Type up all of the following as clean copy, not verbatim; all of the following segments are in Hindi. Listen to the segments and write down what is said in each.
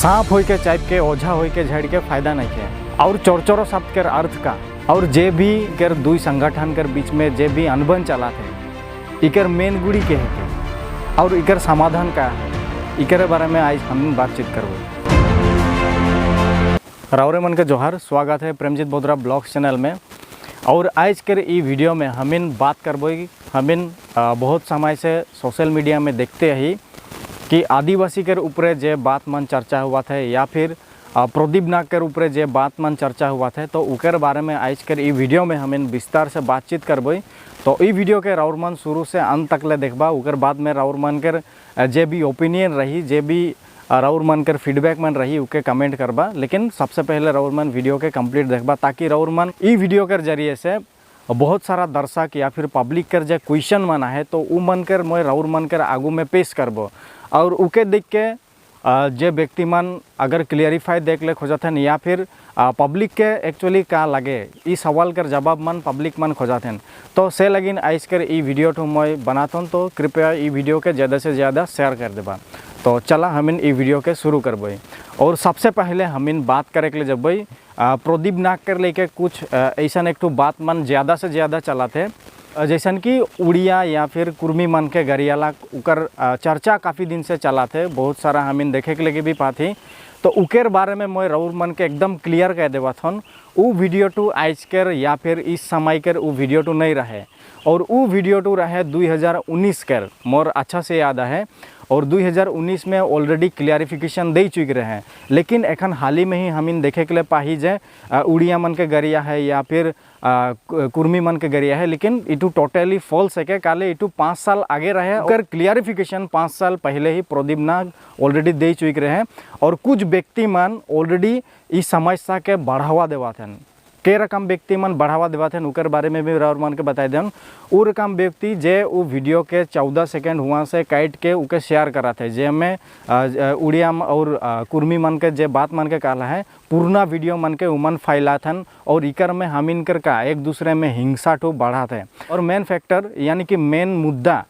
सांप होई के चाइप के ओझा होई के झड़ के फायदा नहीं है। और चौरचौरो शब्द के अर्थ का और जे भी कर दुई संगठन कर बीच में जे भी अनबन चला थे इकर मेन गुड़ी के है और इकर समाधान का है, इकर बारे में आज हम बातचीत करबो। रावरे मन के जोहार, स्वागत है प्रेमजीत बोधरा ब्लॉग्स चैनल में। और आज के ई वीडियो में हमिन बात करबो। हमिन बहुत समय से सोशल मीडिया में देखते ही कि आदिवासी के ऊपर जे बात मन चर्चा हुआ था या फिर प्रदीप नाग के ऊपर जे बात मन चर्चा हुआ था, तो उकर बारे में आज के ई वीडियो में हमिन विस्तार से बातचीत करबो। तो ई वीडियो के राउर मन शुरू से अंत तक ले देखबा। उकर बाद में राउर मन के जे भी ओपिनियन रही, जे भी राउर मन कर फीडबैक मन रही उके कमेंट करबा। लेकिन सबसे पहले राउर मन वीडियो के कंप्लीट देखबा ताकि राउर मन ई वीडियो के जरिए से बहुत सारा दर्शक या फिर पब्लिक कर जे क्वेश्चन मन है तो उ मन कर मैं राउर मन कर आगू में पेश करबो। और उके देख के जे व्यक्ति मन अगर क्लियरिफाई देख ले खोजत हैं या फिर पब्लिक के एक्चुअली का लगे ई सवाल कर जवाब मन पब्लिक मन खोजत हैं, तो से लगिन आज कर ई वीडियो तो मैं बनाता हूँ। तो कृपया ई वीडियो के ज़्यादा से ज़्यादा शेयर कर देबा। तो चला हमिन ई वीडियो के शुरू करबई। और सबसे पहले हमिन बात करे के लिए जब भाई प्रदीप नाग कर लेके कुछ ऐसा एक तो बात मन ज़्यादा से ज़्यादा चला थे, जैसन कि उड़िया या फिर कुर्मी मन के गरियाला उकर चर्चा काफ़ी दिन से चला थे, बहुत सारा हमिन देखे के लगे भी पाती। तो उकेर बारे में मैं राउर मन के एकदम क्लियर कह देवा थन उ वीडियो टू आज कर या फिर इस समय कर उ वीडियो टू नहीं रहे। और उ वीडियो टू रहे 2019 कर मोर अच्छा से याद है। और 2019 में ऑलरेडी क्लियरिफिकेशन दे चुके रहे हैं। लेकिन एखन हाल ही में ही हमिन देखे के लिए पाही जे उड़िया मन के गरिया है या फिर कुर्मी मन के गरिया है, लेकिन इटू टोटली फॉल्स है। काले इटू 5 साल आगे रहे और क्लियरिफिकेशन 5 साल पहले ही प्रदीप नाग ऑलरेडी दे चुके रहे हैं। और कुछ व्यक्ति मन ऑलरेडी इस समस्या के बढ़ावा देवा थे। के रकम व्यक्ति मन बढ़ावा देवा थे उकर बारे में भी राउर मन के बताए दें। उ रकम व्यक्ति जे उ वीडियो के 14 सेकेंड हुआ से काट के उके शेयर करा थे, जे में उड़िया और कुर्मी मन के जे बात मन के कहला है पूर्णा वीडियो मन के उमन फैला थन। और इकर में हमिन कर का एक दूसरे में हिंसा तो बढ़ा थे। और मेन फैक्टर यानी कि मेन मुद्दा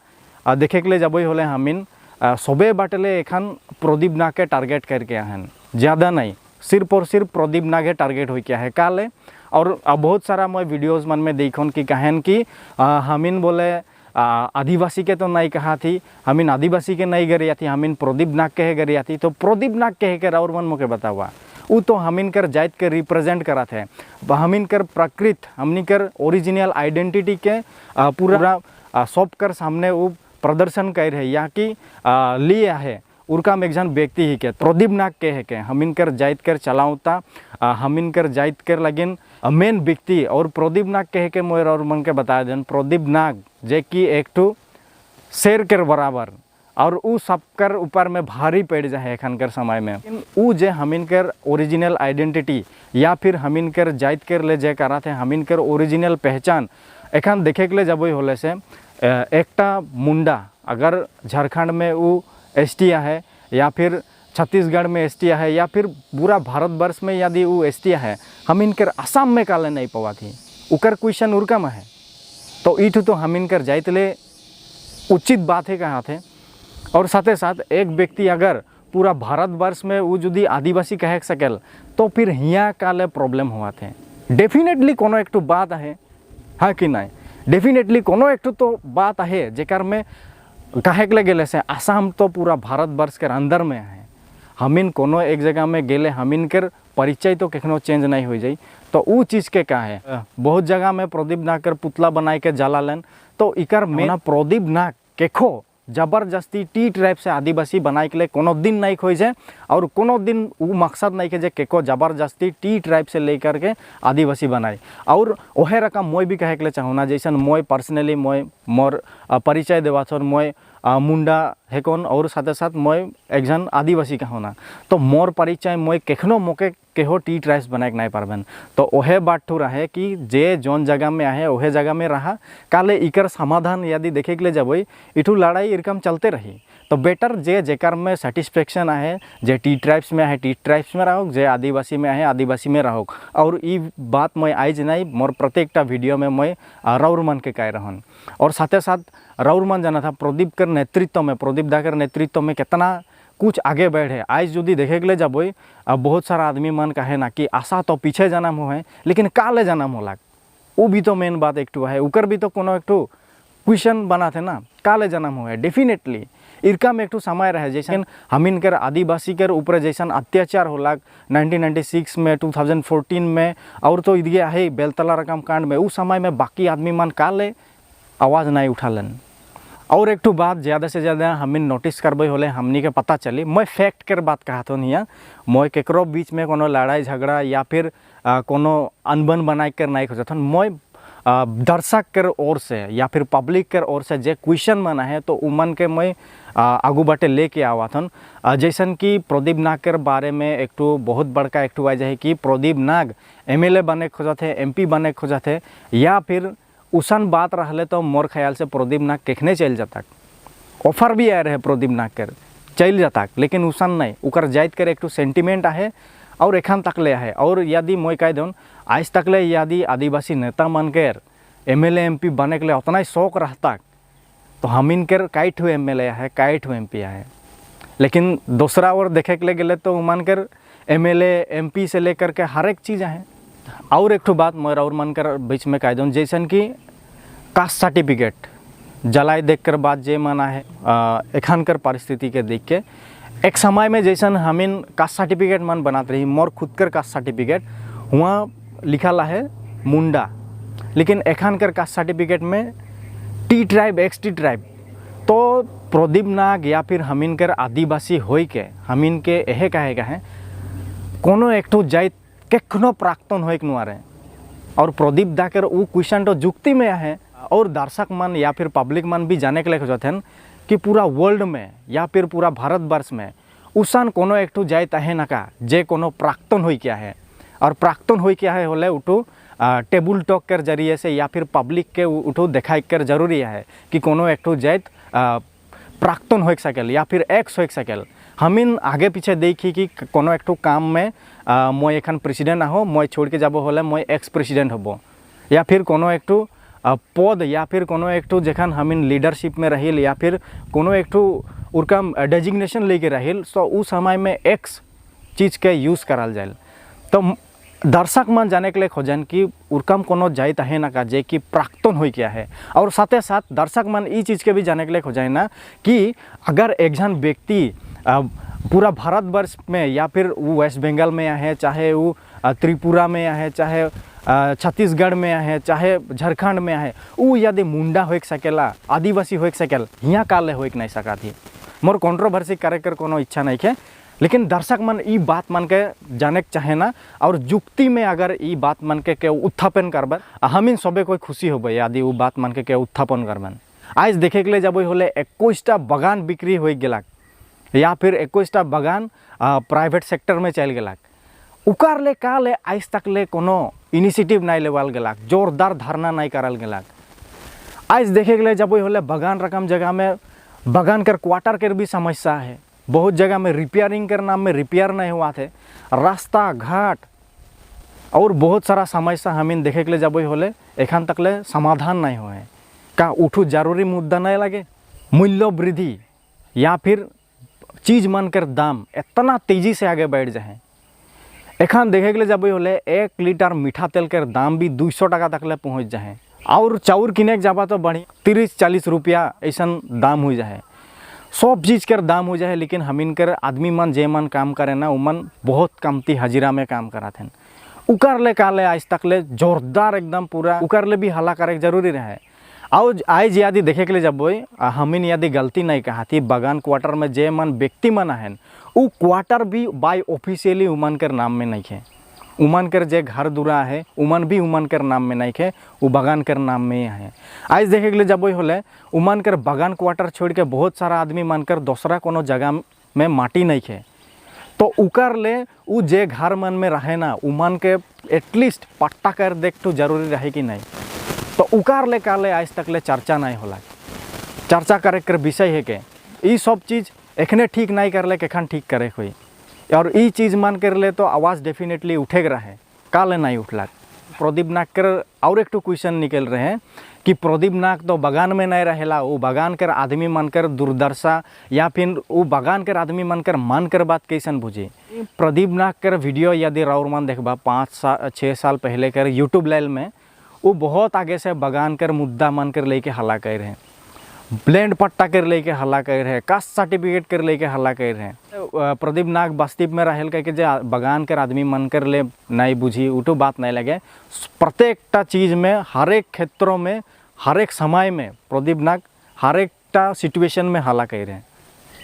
देखे के लिए जब होले हमिन सबे बाटले एखन प्रदीप नाग के टारगेट करके हैं, ज़्यादा नहीं, सिर्फ और सिर्फ प्रदीप नाग के टारगेट हो क्या है काले। और बहुत सारा मैं वीडियोज़ मन में देखूँ कि कहन कि हमिन बोले आदिवासी के तो नहीं कहा थी, हमिन आदिवासी के नहीं गरिया थी, हमिन प्रदीप नाग के गरिया थी। तो प्रदीप नाग के कर और मन मुके बतावा वो तो हमिन कर जात के रिप्रेजेंट करा थे, हमिन कर प्रकृत हमनी कर ओरिजिनल आइडेंटिटी के पूरा सब कर सामने वो प्रदर्शन कर है या कि लिए है उनका में एक जन व्यक्ति ही के प्रदीप नाग के है के हमिन कर जाइत कर चलाऊता हमिन कर जाइत कर लगिन मेन व्यक्ति। और प्रदीप नाग के है के मोर और मन के बताया देन प्रदीप नाग जे कि एक ठो शेर कर बराबर और उ सब कर ऊपर में भारी पड़ जाए एखन कर समय में। उ जे हमिन कर ओरिजिनल आइडेंटिटी या फिर हमिन कर जाइत कर ले जे करा थे हमिन कर ओरिजिनल पहचान एखन देखे के लिए जब होले से एकटा मुंडा अगर झारखंड में उ एसटिया है या फिर छत्तीसगढ़ में एसटिया है या फिर पूरा भारतवर्ष में यदि वो एसटिया है, हम इनकर असम में काले नहीं पवा थी उकर क्वेश्चन उर्का में है। तो इठू तो हम इनकर जाइत ले उचित बात है कहा थे। और साथ साथ एक व्यक्ति अगर पूरा भारतवर्ष में वो यदि आदिवासी कह सकेल तो फिर हिया काले प्रॉब्लम हुआ थे। डेफिनेटली कोनो एक बात है, हाँ कि नहीं, डेफिनेटली कोनो एक तो बात है जेकर में कहे के गेले से आसाम तो पूरा भारतवर्ष के अंदर में है। हमिन कोनो एक जगह में गेले हमिन कर परिचय तो कखनो चेंज नहीं हो जाई। तो वो चीज़ के का है बहुत जगह में प्रदीप नाग कर पुतला बनाए के जला लेन। तो इकर में प्रदीप नाग केखो जबरदस्ती टी ट्राइब से आदिवासी बनाए के लिए कोनो दिन नहीं खोई जाए। और कोनो दिन वो मकसद नहीं के जे केको जबरदस्ती टी ट्राइब से लेकर के आदिवासी बनाए। और वह रकम मैं भी कहे के लिए चाहूँ ना, जैसन मैं पर्सनली मैं मोर परिचय देवा थोर मैं मुंडा हेकोन और साथ साथ मैं एक जन आदिवासी का होना। तो मोर परिचय मैं केखनो मोके केहो टी ट्राइब्स बनाए नहीं पारबेन। तो वह बात ठू रहे कि जे जोन जगह में आहे वह जगह में रहा काले इकर समाधान यदि देखे के लिए जब इठू लड़ाई इरकम चलते रही। तो बेटर जे जेकर में सेटिस्फेक्शन आहे, जे टी ट्राइब्स में आहे टी ट्राइब्स में रहो, जे आदिवासी में आहे आदिवासी में रहो। और ये बात मैं आज नहीं मोर प्रत्येकटा वीडियो में मैं राउर मन के कह रहन। और साथ साथ राउर मन जाना था प्रदीप कर नेतृत्व में, प्रदीप दा कर नेतृत्व में कितना कुछ आगे बढ़े। आज यदि देखे के जब बहुत सारा आदमी मन कहे ना कि आशा तो पीछे जन्म हो है लेकिन काले जन्म होला, वो भी तो मेन बात एक है, उकर भी तो कोनो एक क्वेश्चन बना थे ना, काले जन्म हो है। डेफिनेटली इरका में एक समय रहे जैसे हमिन कर आदिवासी के ऊपर जैसन अत्याचार होला 1996 में 2014 में और तो इदिए है बेलतला रकम कांड में, उस समय में बाकी आदमी मन काले आवाज़ नहीं उठालन। और एक बात ज़्यादा से ज़्यादा हमिन नोटिस करबे होले हमनी के पता चली, मैं फैक्ट कर बात कहा तो नहीं, मैं केकरो बीच में कोनो लड़ाई झगड़ा या फिर कोनो अनबन बनाई कर नहीं खोजत, मैं दर्शक कर ओर से या फिर पब्लिक कर ओर से जे क्वेश्चन मना है तो उमन के मैं आगू बाटे लेके आवा थन। जैसन कि प्रदीप नाग के बारे में एक बहुत बड़का एक वजह है कि प्रदीप नाग MLA बने खोजत है, MP बने खोजत है, या फिर उसन बात रहले तो मोर ख्याल से प्रदीप नाग केखने चल जाता, ऑफर भी आए रहे प्रदीप नाग कर चल जाता, लेकिन उसन नहीं, उकर जाइत कर एक सेंटिमेंट है और एखन तक ले है। और यदि मैं कह दूँ आज तक ले यदि आदिवासी नेता मन कर MLA MP बने के लिए उतना ही शौक रहता तो हम इनकर कई ठो MLA है, कई ठो MP है, लेकिन दूसरा और देखे के लिए गले तो मन कर MLA MP से लेकर के हर एक चीज़ है। और एक बात मैं और मन कर बीच में कह दूँ, जैसन कि कास्ट सर्टिफिकेट जलाई देख कर बात जे मना है एखन कर परिस्थिति के देख के, एक समय में जैसन हमिन कास्ट सर्टिफिकेट मन बनाते रही, मोर खुद कर कास्ट सर्टिफिकेट वहाँ लिखा ला है मुंडा, लेकिन एखन कर कास्ट सर्टिफिकेट में T ट्राइब XT ट्राइब। तो प्रदीप नाग या फिर हमिन कर आदिवासी होई के हमिन के यह कहेगा है कोनो एक जाइत केखनो प्राक्तन होइक नुआरे, और प्रदीप दा कर वो क्वेश्चन तो जुक्ति में है। और दर्शक मन या फिर पब्लिक मन भी जाने के लिए खोजते हैं कि पूरा वर्ल्ड में या फिर पूरा भारतवर्ष में उसन कोनो एक जाइत है ना का जे कोनो प्राक्तन होई क्या है, और प्राक्तन होई क्या है होले उठो टेबल टॉक कर जरिए से या फिर पब्लिक के उठो दिखाई कर जरूरी है कि कोनो एक जाइत प्राक्तन हो सकेल या फिर एक्स हो सकेल। हमिन आगे पीछे देखी कि कोनो एक काम में मैं एखन प्रेसिडेंट हो, मैं छोड़ के जाबो होले मैं एक्स प्रेसिडेंट हबो, या फिर कोनो एक पद या फिर कोनो एक जखन हमिन लीडरशिप में रहिल या फिर कोनो एक उनका डेजिग्नेशन लेके रहिल, तो उस समय में एक्स चीज़ के यूज़ कराल जाए। तो दर्शक मन जाने के लिए खोजन कि उरकम कोनो जाइत है ना का जे कि प्राक्तन हो क्या है। और साथ ही साथ दर्शक मन ये चीज़ के भी जाने के लिए खोजाए ना कि अगर एक जन व्यक्ति पूरा भारतवर्ष में या फिर वो वेस्ट बंगाल में है, चाहे वो त्रिपुरा में है, चाहे छत्तीसगढ़ में है, चाहे झारखंड में है, वो यदि मुंडा हो सकेला, आदिवासी हो सकेल, यहाँ काले हो नहीं सका थी। मोर कंट्रोवर्सी करे कर कोनो इच्छा नहीं है, लेकिन दर्शक मन ई बात मन के जाने चाहे ना, और जुक्ति में अगर ई बात मन के उत्थापन करबन हमिन सबे कोई खुशी हो यदि वो बात मन के उत्थापन करबन। आज देखे के लिए जब होले 21टा बगान बिक्री हो गलाक या फिर 21टा बगान प्राइवेट सेक्टर में चल गलाक, उकार ले का ले आज तक ले कोनो इनिशिएटिव नहीं लेवाल गलाक, जोरदार धरना नहीं करल गलाक। आज देखे के लिए जब होले बगान रकम जगह में बगान कर क्वार्टर कर भी समस्या है, बहुत जगह में रिपेयरिंग कर नाम में रिपेयर नहीं हुआ थे, रास्ता घाट और बहुत सारा समस्या हमिन देखे के लिए जब होले एखन तक ले समाधान नहीं हुए। का उठू जरूरी मुद्दा नहीं लगे, मूल्य वृद्धि या फिर चीज़ मन कर दाम इतना तेज़ी से आगे बढ़ जाए। एखन देखे के लिए जब होले 1 लीटर मीठा तेल कर दाम भी 200 टका तक ले पहुँच जाए, और चाउर किने के जाबा तो बढ़ी 30-40 रुपया ऐसा दाम हो जाए, सब चीज़ कर दाम हो जाए। लेकिन हमिन कर आदमी मन जे मन काम करे ना उमन बहुत कमती हजीरा में काम करा थे, उकर ले का ले आज तक ले जोरदार एकदम पूरा उकर ले भी हला करे जरूरी रहे। और आज यदि देखे के लिए जब हमिन यदि गलती नहीं कहा थी, बगान क्वार्टर में जे मन व्यक्ति मन है वो क्वार्टर भी बाय ऑफिशियली उमन कर नाम में नहीं है, उमन कर जे घर दुरा है उमन भी उमन कर नाम में नहीं है, वो बगान कर नाम में है। आज देखे के लिए जब होले उमन कर बगान क्वार्टर छोड़ के बहुत सारा आदमी मन कर दूसरा कोनो जगह में माटी नहीं है, तो उकर ले वो जे घर मन में रहे ना उमन के एटलीस्ट पट्टा कर देख तो जरूरी रहे कि नहीं, तो उकार ले का ले आज तक ले चर्चा नहीं होला। चर्चा करे कर विषय है के ये सब चीज़ एखने ठीक नहीं कर ले केखन ठीक करे कोई, और ये चीज़ मान कर ले तो आवाज़ डेफिनेटली उठेग रहे, का ले नहीं उठला। प्रदीप नाग कर और एक क्वेश्चन निकल रहे हैं कि प्रदीप नाग तो बागान में नहीं रहेला, वो बागान कर आदमी मानकर दुर्दशा या फिर वो बागान कर आदमी मानकर मानकर बात कैसन बुझे। प्रदीप नाग कर वीडियो यदि राउर मान देखबा 5-6 साल पहले कर यूट्यूब लाइव में वो बहुत आगे से बागान कर मुद्दा मानकर लेके हल्ला कर रहे हैं, ब्लेंड पट्टा कर लेके हल्ला कर रहे हैं, कास्ट सर्टिफिकेट कर लेके हल्ला कर रहे हैं। प्रदीप नाग वास्तव में रहेल कह के जे बागान कर आदमी मन कर ले नहीं बुझी उठो बात नहीं लगे। प्रत्येकटा चीज़ में हर एक क्षेत्रों में हर एक समय में प्रदीप नाग हर एकटा सिचुएशन में हल्ला कर रहे हैं।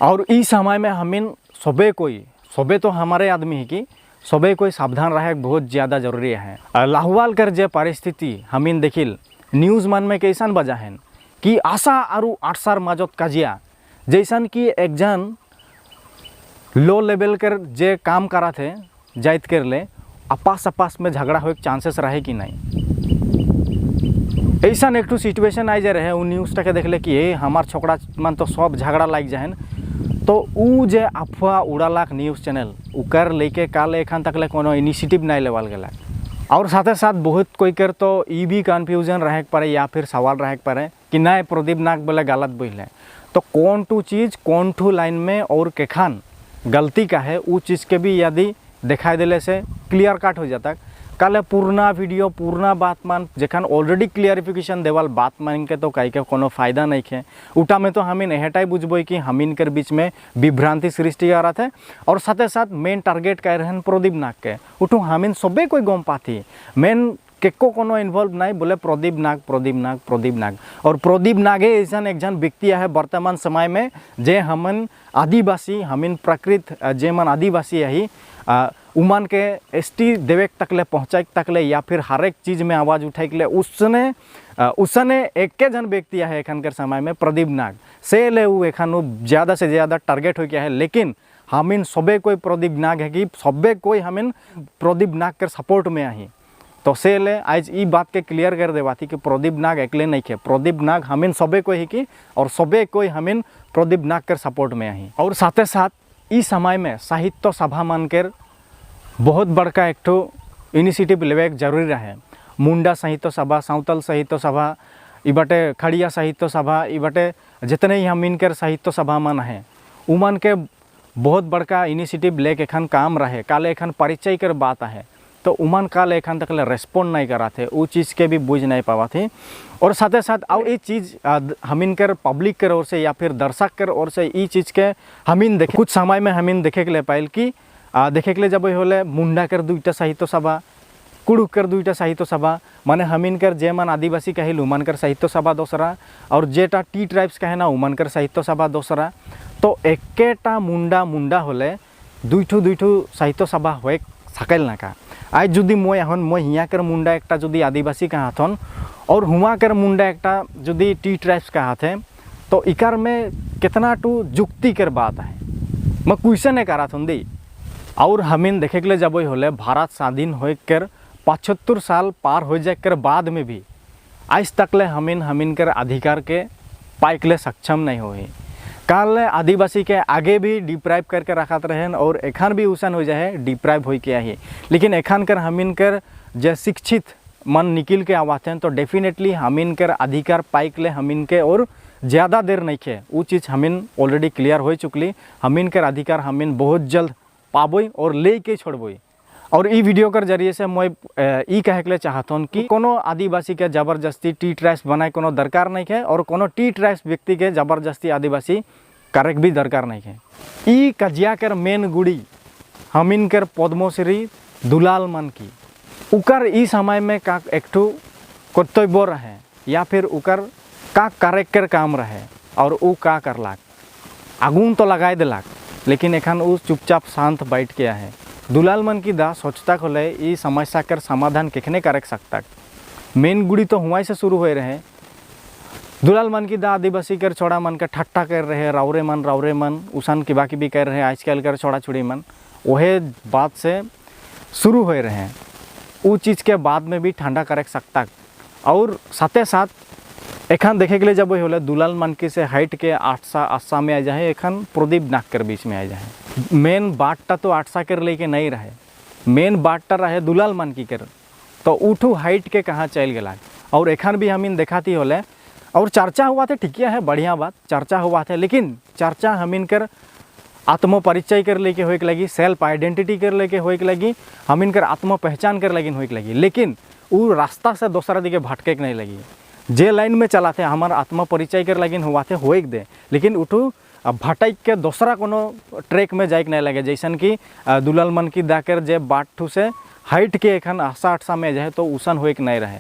और इस समय में हमें सबे तो हमारे आदमी ही कि सबे कोई सावधान रहे बहुत ज़्यादा जरूरी है। लाहौल कर जे परिस्थिति हमीन देखिल न्यूज़ मन में कैसन बजा है कि आशा और आठसार माजत काजिया जैसन कि एक जन लो लेवल कर जे काम करा थे जाइत कर ले आपस में झगड़ा हो चांसेस रहे कि नहीं। ऐसा एक सिचुएशन आई जा रहे वो न्यूज़ के देखले कि ये हमार छोकरा मन तो सब झगड़ा लाग जाए तो उ जे अफवाह उड़ालाक न्यूज़ चैनल उकर लेके काल एखन तक ले कोनो इनिशिएटिव नहीं लेवल गला। और साथ साथ बहुत कोई कर तो ये भी कन्फ्यूजन रहे पारे या फिर सवाल रहे पारे कि नहीं प्रदीप नाग बोले गलत बोले तो कौन टू चीज़ कौन टू लाइन में और केखान गलती का है वो चीज़ के भी यदि दिखाई दिले से क्लियर कट हो जाता काले पूर्णा वीडियो पूर्णा बात मान जखन ऑलरेडी क्लियरिफिकेशन देवाल बात मान के तो कहीं के कोनो फायदा नहीं है उटा में तो हमें एहटाई बुझबो कि हमीन कर बीच में विभ्रांति सृष्टि आ रहा था। और साथ साथ मेन टारगेट कह रहे हैं प्रदीप नाग के उठू हमीन सबे कोई गम पाती मेन केको कोनो इन्वॉल्व नहीं बोले प्रदीप नाग। और प्रदीप नागे ऐसा एक जन व्यक्ति है वर्तमान समय में जे हमन आदिवासी हमीन प्रकृत जे मन आदिवासी यही उमान के एसटी देवे तकले पहुँचाए तकले या फिर हर एक चीज़ में आवाज़ उठाए के लिए उसने एक जन व्यक्ति है एखनकर समय में प्रदीप नाग से ले वो एखन ज़्यादा से ज़्यादा टारगेट हो गया है। लेकिन हमीन सबे कोई प्रदीप नाग है कि सबे कोई हमीन प्रदीप नाग के सपोर्ट में आई तो से ले आज ये बात के क्लियर कर देवाती कि प्रदीप नाग अकेले नहीं खे प्रदीप नाग हमीन सबे कोई ही कि और सबे कोई हमीन प्रदीप नाग के सपोर्ट में आई। और साथ साथ इस समय में साहित्य सभा मानकर बहुत बड़का एक ठो इनिशिएटिव लेवे जरूरी रहे। मुंडा साहित्य सभा सावतल साहित्य सभा ई बाटे खड़िया साहित्य सभा ई बाटे जितने ही हम इनकर साहित्य सभा मन है उमन के बहुत बड़का इनिशिएटिव लेके एखन काम रहे काले एखन परिचय कर बात है तो उमन काल एखन तक रेस्पॉन्ड नहीं करा थे वो चीज़ के भी बुझ नहीं पावा थे। और साथ साथ और ये चीज़ हमीन कर पब्लिक कर ओर से या फिर दर्शक कर ओर से ये चीज़ के हमीन देखे कुछ समय में हमीन देखे के लिए पाइल कि देखे के लिए जब होले मुंडा कर 2टा साहित्य सभा कुड़ुक कर 2टा साहित्य सभा माने हमीन कर जे मन आदिवासी कहिल उमन कर साहित्य सभा दोसरा और जेटा टी ट्राइब्स कहे ना उमन कर साहित्य सभा दोसरा तो एकेटा मुंडा होले दुईठू साहित्य सभा हो सकेल ना का। आज जुदी मैं हन मैं हिया कर मुंडा एकटा जुदी आदिवासी का हाथन और हुआ कर मुंडा एकटा जुदी टी ट्राइब्स का हाथ है तो इकार में कितना टू जुक्ति कर बात है मैं क्वेश्चन करा थन दी। और हमीन देखे के लिए जब होले भारत स्वाधीन हो कर 75 साल पार हो जाए कर बाद में भी आज तक ले हमीन कर अधिकार के पाइक ले सक्षम नहीं हो काल आदिवासी के आगे भी डिप्राइव करके रखा रहें और एखान भी उसन हो जाए डिप्राइव हो के आई। लेकिन एखान कर हमीन कर जे शिक्षित मन निकल के आवाते हैं तो डेफिनेटली हमीन कर अधिकार पाइक ले हमीन के और ज़्यादा देर नहीं खे वो चीज़ हमीन ऑलरेडी क्लियर हो चुकली। हमीन कर अधिकार हमीन बहुत जल्द पाबोई और ले के छोड़बोई। और ई वीडियो कर जरिए से मैं ई कहे के लिए चाहता हूँ कि कोनो आदिवासी के ज़बरदस्ती टी ट्राइब्स बनाए कोनो दरकार नहीं है और कोनो टी ट्राइब्स व्यक्ति के ज़बरदस्ती आदिवासी करे भी दरकार नहीं है। ई कजिया कर मेन गुड़ी हमीन कर पद्मश्री दुलाल मन की उकर ई समय में का एक ठो कर्तव्य रहे या फिर उकर का करेक्टर काम रहे और वो का करलाक आगुन तो लगाए दिलाक लेकिन एखन वो चुपचाप शांत बैठ के है। दुलाल मन की दा सोचता खोले ये समस्या कर समाधान किखने कर सकता मेन गुड़ी तो हुआ से शुरू हो रहे। दुलाल मन की दा आदिवासी कर छोड़ा मन का ठट्ठा कर रहे रावरे मन उसन की बाकी भी कर रहे आजकल कर छोड़ा छुड़ी मन वह बात से शुरू हो रहे हैं वो चीज़ के बाद में भी ठंडा कर सकता। और साथ साथ एखन देखे के लिए जब होले दुलाल मन की से हाइट के आठसा में आ जाए एखन प्रदीप नाग कर बीच में आ जाए मेन बाटटा तो आठसा कर लेके नहीं रहे मेन बाटटा रहे दुलाल मन की कर तो उठू हाइट के कहाँ चल गला और एखन भी हमीन देखाती होले और चर्चा हुआ थे ठीक है बढ़िया बात चर्चा हुआ थे लेकिन चर्चा हमीन कर आत्म परिचय कर लेके होए के लगी सेल्फ आइडेंटिटी कर लेके होए के लगी हमीन कर आत्म पहचान कर लगी होए के लगी लेकिन वो रास्ता से दूसरा दिखे भटके के नहीं लगी जे लाइन में चलाते हमार आत्म परिचय कर लगिन हुआ थे होए के दे लेकिन उठू भटक के दूसरा कोनो ट्रैक में जाए के नहीं लगे जैसन कि दुलाल मन की दाकर जे बाट ठू से हाइट के एखन आशा आठसा में जाए तो उसन होए के नहीं रहे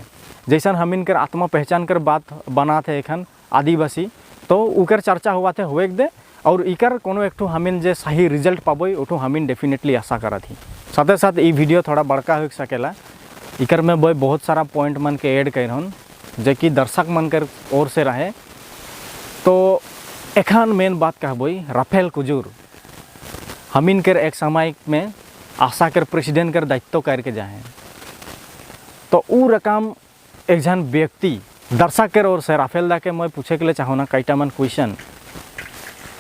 जैसन हमीन कर आत्म पहचान कर बात बना थे एखन आदिवासी तो उकर चर्चा हुआ थे होए के दे और इकर कोनो एक हमीन जे सही रिजल्ट पाबो उठू हमीन डेफिनेटली आशा करा थी साथे साथ ये वीडियो थोड़ा बड़का हो सकेला इकर में बोई बहुत सारा पॉइंट मन के ऐड कर हन जे कि दर्शक मन कर ओर से रहे तो एखन मेन बात कहबोई राफेल कुजूर हमीन कर एक समय में आशा कर प्रेसिडेंट कर दायित्व करके जाए तो उ रकम एक जन व्यक्ति दर्शक के ओर से राफेल दा के मैं पूछे के लिए चाहूँ ना कईटा मन क्वेश्चन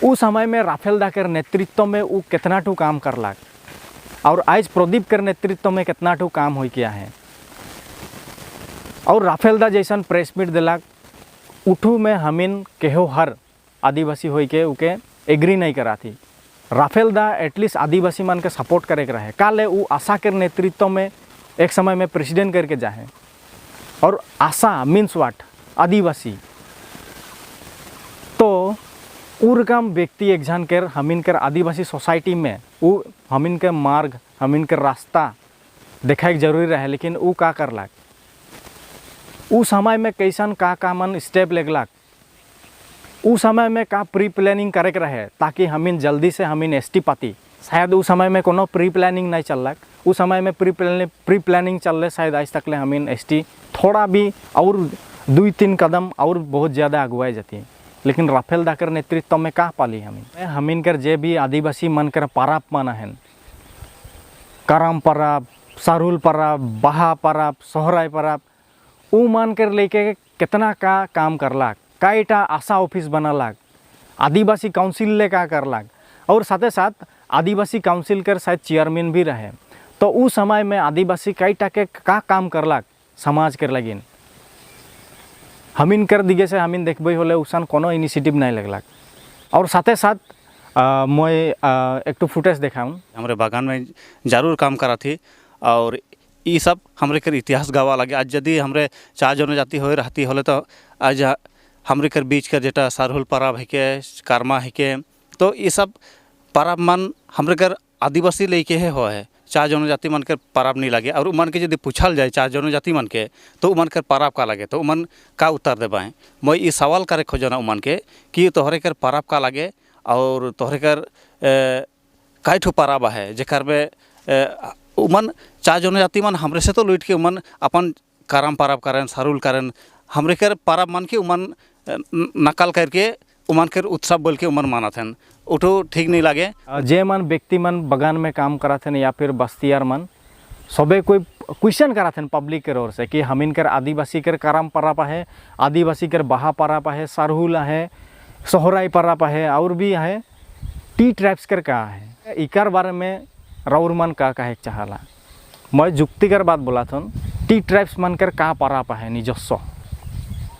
उस समय में राफेल दा कर नेतृत्व में वो कितना ठू काम करलाक और आज प्रदीप कर नेतृत्व में कितना ठू काम हो किया है और राफेल दा जैसन प्रेस मीट दिलाक उठू में हमीन केहो हर आदिवासी हो के उके एग्री नहीं करा थी राफेल दा एटलीस्ट आदिवासी मन के सपोर्ट करे के रहे काले वो आशा कर नेतृत्व में एक समय में प्रेसिडेंट करके जाए और आशा मीन्स वाट आदिवासी तो उर्गम व्यक्ति एक जन कर हमीन कर आदिवासी सोसाइटी में वो हमीन के मार्ग हमीन के रास्ता देखा जरूरी रहे लेकिन वो का करलाक उस समय में कैसन का मन स्टेप लेगलाक उस समय में का प्री प्लानिंग करे के रहे ताकि हमीन जल्दी से हमीन एसटी पाती शायद उस समय में कोनो प्री प्लानिंग नहीं चलक उस समय में प्री प्लानिंग चल रहे शायद आज तक ले हमीन एसटी थोड़ा भी और 2-3 कदम और बहुत ज़्यादा अगुवाई जाती लेकिन राफेल दा कर नेतृत्व में का पाली हमीन कर जे भी आदिवासी मन कर पाराप माना है करम परब सारुल परब बाहा परब सोहराय परब उ मान कर लेके कितना का काम करलाक कईटा आशा ऑफिस बनलाक आदिवासी काउंसिल ले का करलाक और साथे साथ आदिवासी काउंसिल कर शायद चेयरमैन भी रहे तो उस समय में आदिवासी कईटा के का काम करलाक समाज कर लगिन हमीन कर दिगे से हमीन देखबे होले उसन कोनो इनिशिएटिव नहीं लगलाक और साथे साथ मैं एक फुटेज देखाऊँ हमारे बागान में जरूर काम करा थी और ये सब हमरे कर इतिहास गवा लगे आज यदि हमरे 4 जनजाति हो रहती होले तो आज हमरे कर बीच कर जेटा सारहुल परब है के कर्मा है के तो ये सब परब मन हमरे कर आदिवासी लेके हो है 4 जनजाति मन कर परब नहीं लगे और उमन के यदि पूछल जाए 4 जनजाति मन के तो उमन कर परब का लगे तो उमन का उत्तर देबाएँ मैं ये सवाल करे खोजना उमन के कि तोहरे कर परब का लगे और तोहरे कर कई ठो परब है जेकर में उमन 4 जनजाति मन हमरे से तो लुट के उमन अपन करम परब करें सारुल करें हमरे कर परब मन के उमन नकल करके उमन कर उत्सव बोल के उमन मानत हैं उठो ठीक नहीं लगे जे मन व्यक्ति मन बगान में काम करत हैं या फिर बस्तियार मन सबे कोई क्वेश्चन करत हैं पब्लिक के ओर से कि हमीन कर आदिवासी कर करम परब है आदिवासी कर बाहा परब है सारहुल है सोहराय परब है और भी है टी ट्राइब्स कर का है इकर बारे में राउर मन का कहे चाहला मैं जुक्तिकर बात बोला था टी ट्राइब्स मन कर का परब है निजस्व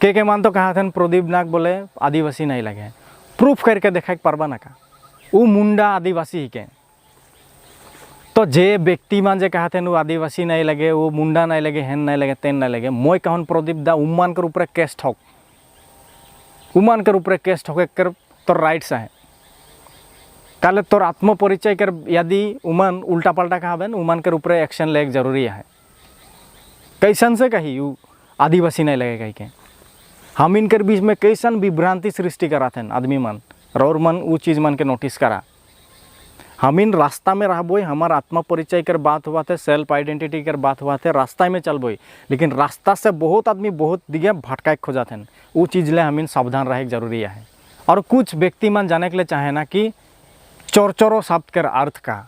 के मान तो कहा था प्रदीप नाग बोले आदिवासी नहीं लगे प्रूफ करके देखा पारबा ना का वो मुंडा आदिवासी ही के तो जे व्यक्ति मान जे कहा थे वो आदिवासी नहीं लगे वो मुंडा नहीं लगे हेन नहीं लगे तेन नहीं लगे मैं कहूँ प्रदीप दा उमान कर ऊपर केस ठोक उमान कर ऊपर केस ठोक कर तो राइट्स है काले तोर आत्म परिचय कर यदि उमन उल्टा पल्टा कहा बन उमन कर ऊपर एक्शन ले जरूरी है कैसन से कही वो आदिवासी नहीं लगे कहीं के हम इनकर बीच में कैसन विभ्रांति सृष्टि करा थे आदमी मन और मन वो चीज़ मन के नोटिस करा हम इन रास्ता में रहबो हमार आत्म परिचय कर बात हुआ थे सेल्फ आइडेंटिटी कर बात हुआ थे रास्ता में चलबो लेकिन रास्ता से बहुत आदमी बहुत दिगे भटकाए खोजा थे वो चीज़ ले हम इन सावधान रहे जरूरी है और कुछ व्यक्ति मन जाने के लिए चाहे ना कि चोरचोरो शब्द कर अर्थ का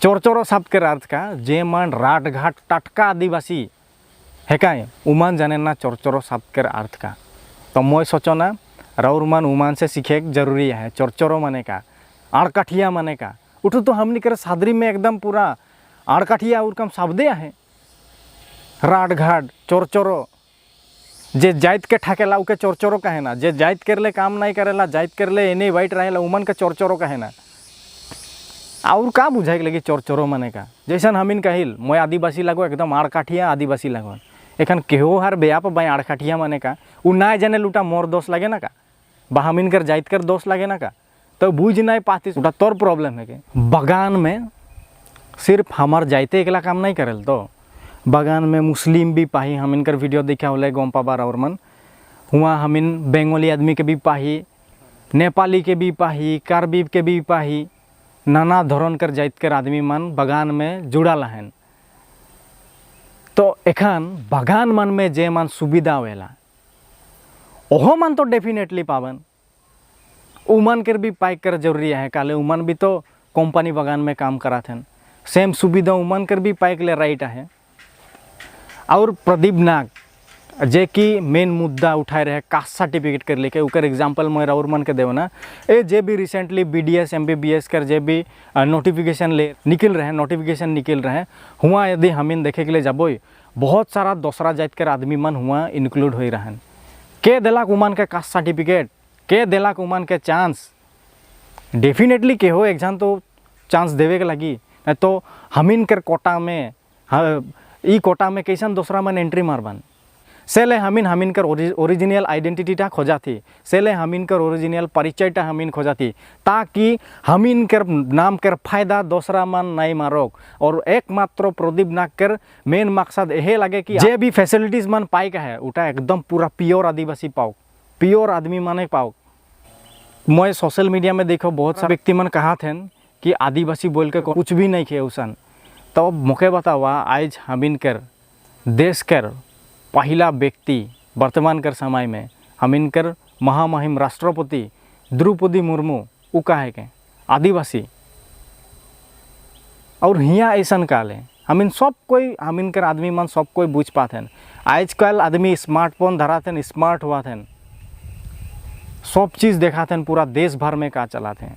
चोरचोरो शब्द कर अर्थ का जे मन राट घाट टटका आदिवासी है का उमान जाने ना चोरचोरो शब्द कर अर्थ का तो मैं सोचो ना राउर मन उमान से सीखे जरूरी है चोरचोरो माने का आड़काठिया माने का उठो तो हमने कर सादरी में एकदम पूरा आड़काठिया और कम शब्दे है राट घाट चोरचोरो जे जाइत के ठाकेला उके चोरचोरो कहे ना, जे जाइत करले काम नहीं करेला, जाइत करले एने वाइट रहेला उमन के चोरचोरो कहे ना। और का बुझाए के लगी चोरचोरो माने का, जैसन हमिन कहिल मैं आदिवासी लगो एकदम आड़काठिया आदिवासी लगो, एखन केहो हर बेया पर आड़काठिया माने का उ ना जाने लुटा मोर दोष लगे ना का, बहामिन कर जाइत कर दोष लगे ना का, तो बुझ नहीं पाती उटा तोर प्रॉब्लम है के। बगान में सिर्फ हमार जाइते एकला काम नहीं करेल, तो बगान में मुस्लिम भी पाही, हम इनकर वीडियो देखा होले गोम्पा बार और मन हुआ, हम इन बंगाली आदमी के भी पाही, नेपाली के भी पाही, कार्बी के भी पाही, नाना धरण कर जाइत कर आदमी मन बगान में जुड़ा लहन। तो एखन बगान मन में जे मन सुविधा होएला ओहो मन तो डेफिनेटली पावन, उमन कर भी पाइक कर जरूरी है, काले उमन भी तो कंपनी बगान में काम करा थे, सेम सुविधा उमन कर भी पाइक ले राइट है। और प्रदीप नाग जे कि मेन मुद्दा उठाए रहे कास्ट सर्टिफिकेट कर लेके, उकर एग्जाम्पल मैं और मन के देव ना, ए जे भी रिसेंटली BDS MBBS कर जे भी नोटिफिकेशन ले निकल रहे, नोटिफिकेशन निकल रहे हुआ, यदि हमिन देखे के लिए जबो बहुत सारा दूसरा जात कर आदमी मन हुआ इंक्लूड हो रहन, के दिलाक उमन के कास्ट सर्टिफिकेट, के दिलाक उमन के चांस, डेफिनेटली के हो एग्जाम तो चांस देवे के लगी, नहीं तो हमिन कर कोटा में ई कोटा में कैसन दूसरा मन एंट्री मारबन। सेले हमिन कर ओरिजिनल आइडेंटिटीटा खोजा थी, सेले हमिन कर ओरिजिनल परिचयटा हमिन खोजा थी, ताकि हमिन कर नाम कर फायदा दूसरा मन नहीं मारोक। और एकमात्र प्रदीप नाग कर मेन मकसद यह लगे कि जे भी फैसिलिटीज मन पाई का है उटा एकदम पूरा प्योर आदिवासी पाओ, प्योर आदमी माने पाओ। मैं सोशल मीडिया में देखो बहुत सारे व्यक्ति मन कहा थे कि आदिवासी बोल के कुछ भी नहीं खे उसन, तो मुखे बतावा आज हमिन कर देश कर पहला व्यक्ति वर्तमान कर समय में हमिन कर महामहिम राष्ट्रपति द्रौपदी मुर्मू उ कहे के आदिवासी। और हिया ऐसा काल है हमिन सब कोई हमिन कर आदमी मन सब कोई बुझ पाते, आजकल आदमी स्मार्टफोन धराते, स्मार्ट हुआ थे, सब चीज़ देखाते, पूरा देश भर में का चलाते।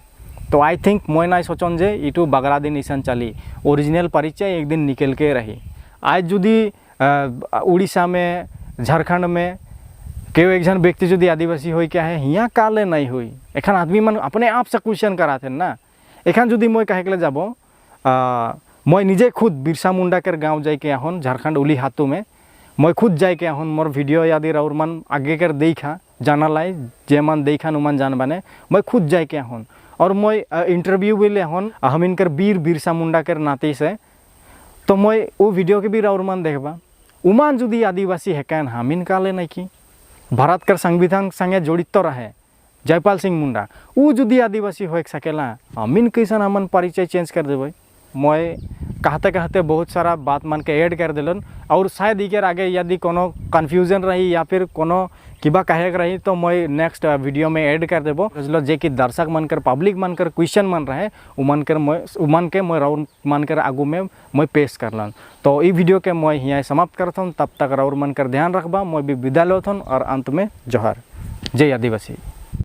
तो आई थिंक मैं नहीं सोचन जे इटू बगरा दिन ऐसा चली, ओरिजिनल परिचय एक दिन निकल के रही। आज जुदी उड़ीसा में झारखंड में केव एक जन व्यक्ति जुदी आदिवासी हो क्या है हिया काले नहीं हुई, एखन आदमी मन अपने आप से क्वेश्चन कराते ना। एखन जुदी मैं कहे के जाबो मैं निजे खुद बिरसा मुंडा कर गाँव जाके आहन झारखंड उली हाथों में, मैं खुद जाके आहन, मोर वीडियो याद और मन आगे कर देखा जाना लाई, जे मन देखा उमन जान बने, मैं खुद जाके आहन और मैं इंटरव्यू भी ले हन हमिन कर बिरसा मुंडा कर नाते से। तो मैं वो वीडियो के भी और मन देखबा उमान जुदी आदिवासी हेकन हमिन काले नहीं कि भारत कर संविधान संगे जड़ित तो रहे जयपाल सिंह मुंडा, वो जुदी आदिवासी हो सकेला हमिन कैसन हमन परिचय चेंज कर देवे। मैं कहते कहते बहुत सारा बात मन के ऐड कर दिलन, और शायद इकर आगे यदि कोनो कन्फ्यूजन रही या फिर कोनो किबा कहे रही तो मैं नेक्स्ट वीडियो में ऐड कर देबो, जे कि दर्शक मन कर पब्लिक मन कर क्वेश्चन मन रहे उमन के मैं राउर मन कर आगू में मैं पेश करलन। तो ई वीडियो के मैं यहाँ समाप्त करथन, तब तक राउर मन कर ध्यान रखबा, मैं भी विदा लेथन और अंत में जोहार, जय आदिवासी।